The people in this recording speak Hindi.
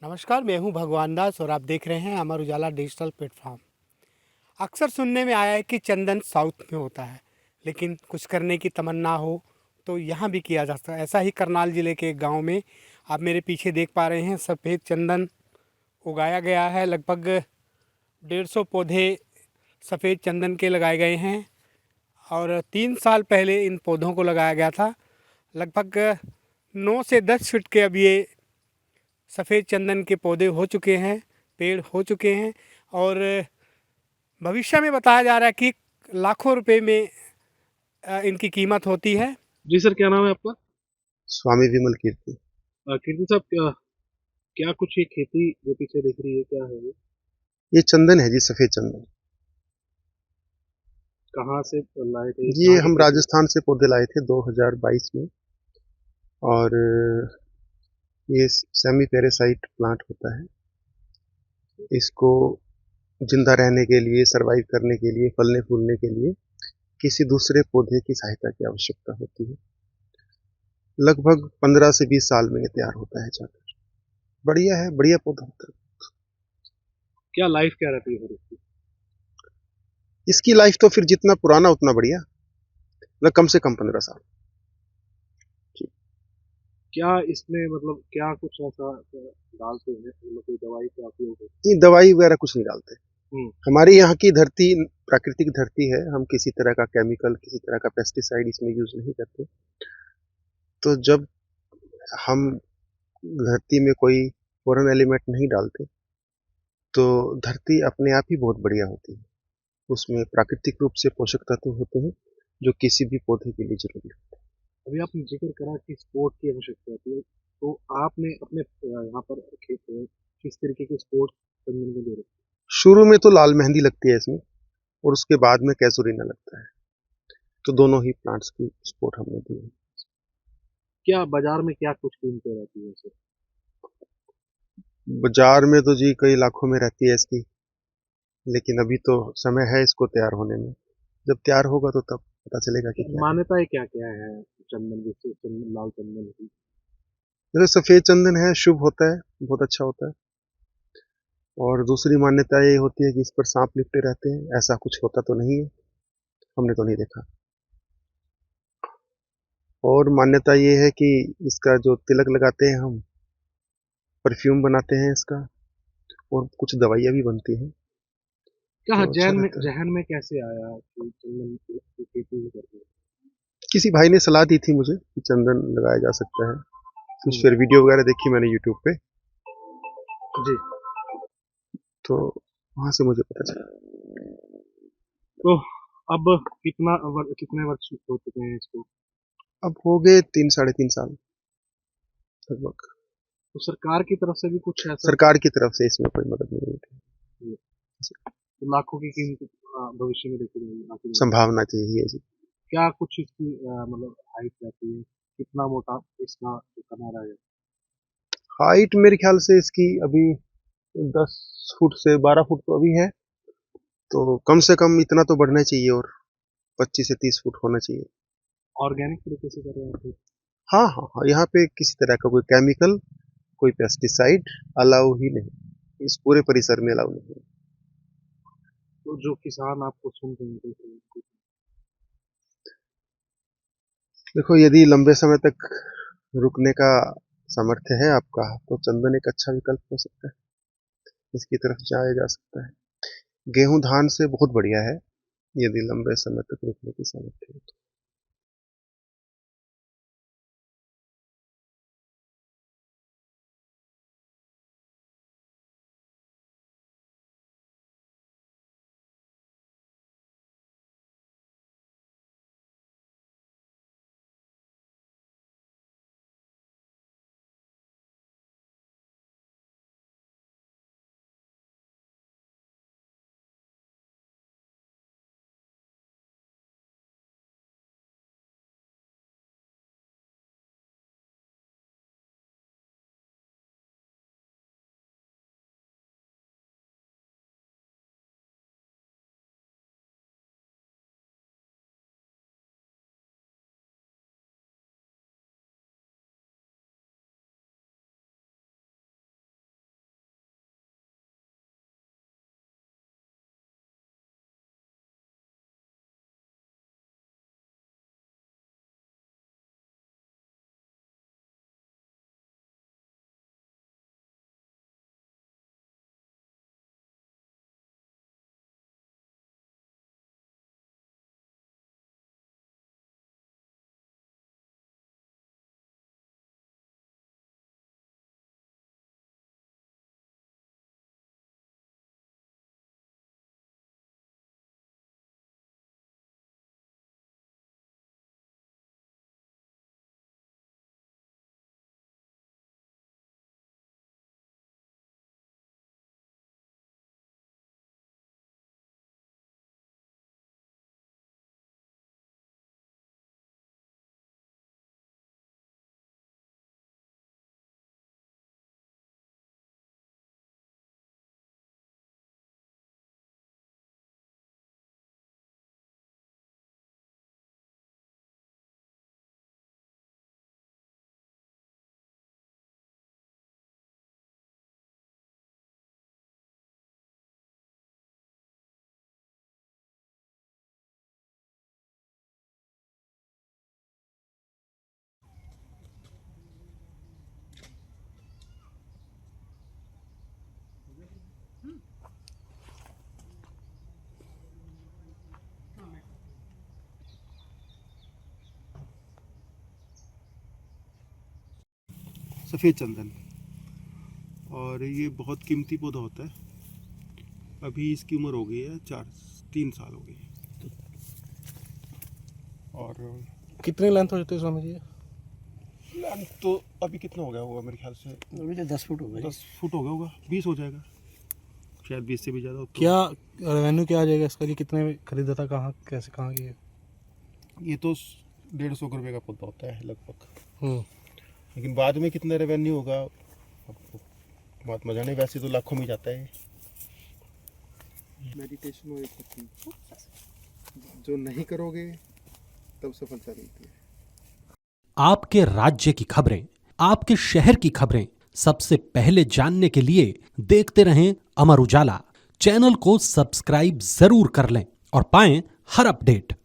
नमस्कार, मैं हूं भगवान दास और आप देख रहे हैं अमर उजाला डिजिटल प्लेटफॉर्म। अक्सर सुनने में आया है कि चंदन साउथ में होता है, लेकिन कुछ करने की तमन्ना हो तो यहाँ भी किया जा सकता है। ऐसा ही करनाल ज़िले के एक गांव में आप मेरे पीछे देख पा रहे हैं, सफ़ेद चंदन उगाया गया है। लगभग 150 पौधे सफ़ेद चंदन के लगाए गए हैं और 3 साल पहले इन पौधों को लगाया गया था। लगभग 9 से 10 फीट के अब ये सफ़ेद चंदन के पौधे हो चुके हैं, पेड़ हो चुके हैं और भविष्य में बताया जा रहा है कि लाखों रुपए में इनकी कीमत होती है। जी सर, क्या नाम है आपका? स्वामी विमल कीर्ति। कीर्ति साहब, क्या क्या कुछ ये खेती जो पीछे दिख रही है, क्या है ये? ये चंदन है जी, सफेद चंदन। कहाँ से लाए थे? ये कहाँ की हम खेती? राजस्थान से पौधे लाए थे 2022 में। और ये सेमी पैरासाइट प्लांट होता है। इसको जिंदा रहने के लिए, सरवाइव करने के लिए, फलने फूलने के लिए किसी दूसरे पौधे की सहायता की आवश्यकता होती है। लगभग 15 से 20 साल में ये तैयार होता है जाकर। बढ़िया है, बढ़िया पौधा होता है। क्या लाइफ क्या रहती है सर इसकी? इसकी लाइफ तो फिर जितना पुराना उतना बढ़िया, मतलब कम से कम 15 साल। क्या इसमें मतलब क्या कुछ ऐसा डालते हैं, मतलब कोई दवाई का उपयोग है? ये दवाई वगैरह कुछ नहीं डालते। हम्म। हमारे यहाँ की धरती प्राकृतिक धरती है। हम किसी तरह का केमिकल, किसी तरह का पेस्टिसाइड इसमें यूज नहीं करते। तो जब हम धरती में कोई फॉरेन एलिमेंट नहीं डालते तो धरती अपने आप ही बहुत बढ़िया होती है। उसमें प्राकृतिक रूप से पोषक तत्व होते हैं जो किसी भी पौधे के लिए जरूरी है। अभी आपने जिक्र करा कि स्पोर्ट की आवश्यकता होती है, तो आपने अपने यहाँ पर खेत में किस तरीके के स्पोर्ट चंदन को दे रखे? शुरू में तो लाल मेहंदी लगती है इसमें और उसके बाद में कैसुरीना लगता है। तो दोनों ही प्लांट्स की सपोर्ट हमने दी है। क्या बाजार में क्या कुछ कीमतें रहती है सर? बाजार में तो जी कई लाखों में रहती है इसकी, लेकिन अभी तो समय है इसको तैयार होने में। जब तैयार होगा तो तब पता चलेगा कि क्या है। मान्यताएं क्या क्या है चंदन, जैसे चंदन, लाल चंदन की? जैसे सफेद चंदन है, शुभ होता है, बहुत अच्छा होता है। और दूसरी मान्यता ये होती है कि इस पर सांप लिपटे रहते हैं। ऐसा कुछ होता तो नहीं है, हमने तो नहीं देखा। और मान्यता ये है कि इसका जो तिलक लगाते हैं हम, परफ्यूम बनाते हैं इसका, और कुछ दवाइयाँ भी बनती हैं। क्या तो अच्छा जहन में रहता है। जहन में कैसे आया कि चंदन की खेती भी करते हैं? किसी भाई ने सलाह दी थी मुझे कि चंदन लगाया जा सकता है। कुछ फिर वीडियो वगैरह देखी मैंने यूट्यूब पे, जी। तो वहां से मुझे पता चला। तो अब कितने वर्ष हो चुके हैं इसको? अब हो गए 3 साढ़े 3 साल लगभग। तो सरकार की तरफ से भी कुछ ऐसा? सरकार की तरफ से इसमें कोई मदद नहीं मिली। तो लाखों की कीमत भविष्य में देखी जाएगी आगे जाके। संभावना तो यही है जी। क्या कुछ इसकी मतलब हाइट रहती है, कितना मोटा इसका करना रहेगा? हाइट मेरे ख्याल से इसकी अभी 10 फुट से 12 फुट तो अभी है। तो कम से कम इतना तो बढ़ना चाहिए, और 25 से 30 फुट होना चाहिए। ऑर्गेनिक तरीके से कर रहे हैं आप? हाँ हाँ हाँ, यहाँ पे किसी तरह का कोई केमिकल, कोई पेस्टिसाइड अलाउ ही नहीं, इस पूरे परिसर में अलाउ नहीं है। तो जो किसान आपको सुन रहे हैं, देख रहे हैं, देखो, यदि लंबे समय तक रुकने का सामर्थ्य है आपका तो चंदन एक अच्छा विकल्प हो सकता है। इसकी तरफ जाया जा सकता है। गेहूं धान से बहुत बढ़िया है यदि लंबे समय तक रुकने की सामर्थ्य है तो। सफ़ेद चंदन, और ये बहुत कीमती पौधा होता है। अभी इसकी उम्र हो गई है 3 साल हो गई। और कितने लेंथ हो जाते हैं स्वामी जी? लेंथ तो अभी कितना हो गया होगा, मेरे ख्याल से अभी तो 10 फुट हो गए। 10 फुट हो गया होगा, 20 हो जाएगा शायद, 20 से भी ज़्यादा हो। तो क्या रेवेन्यू क्या आ जाएगा इसका? ये कितने में खरीदा था, कहाँ कैसे कहाँ की है? ये तो 150 रुपये का पौधा होता है लगभग, हम्म। लेकिन बाद में कितना रेवेन्यू होगा आपको बात मजा नहीं, वैसे तो लाखों में जाता है। मेडिटेशन वो एक तकनीक, जो नहीं करोगे तब सफलता मिलती है। आपके राज्य की खबरें, आपके शहर की खबरें सबसे पहले जानने के लिए देखते रहें अमर उजाला। चैनल को सब्सक्राइब जरूर कर लें और पाएं हर अपडेट।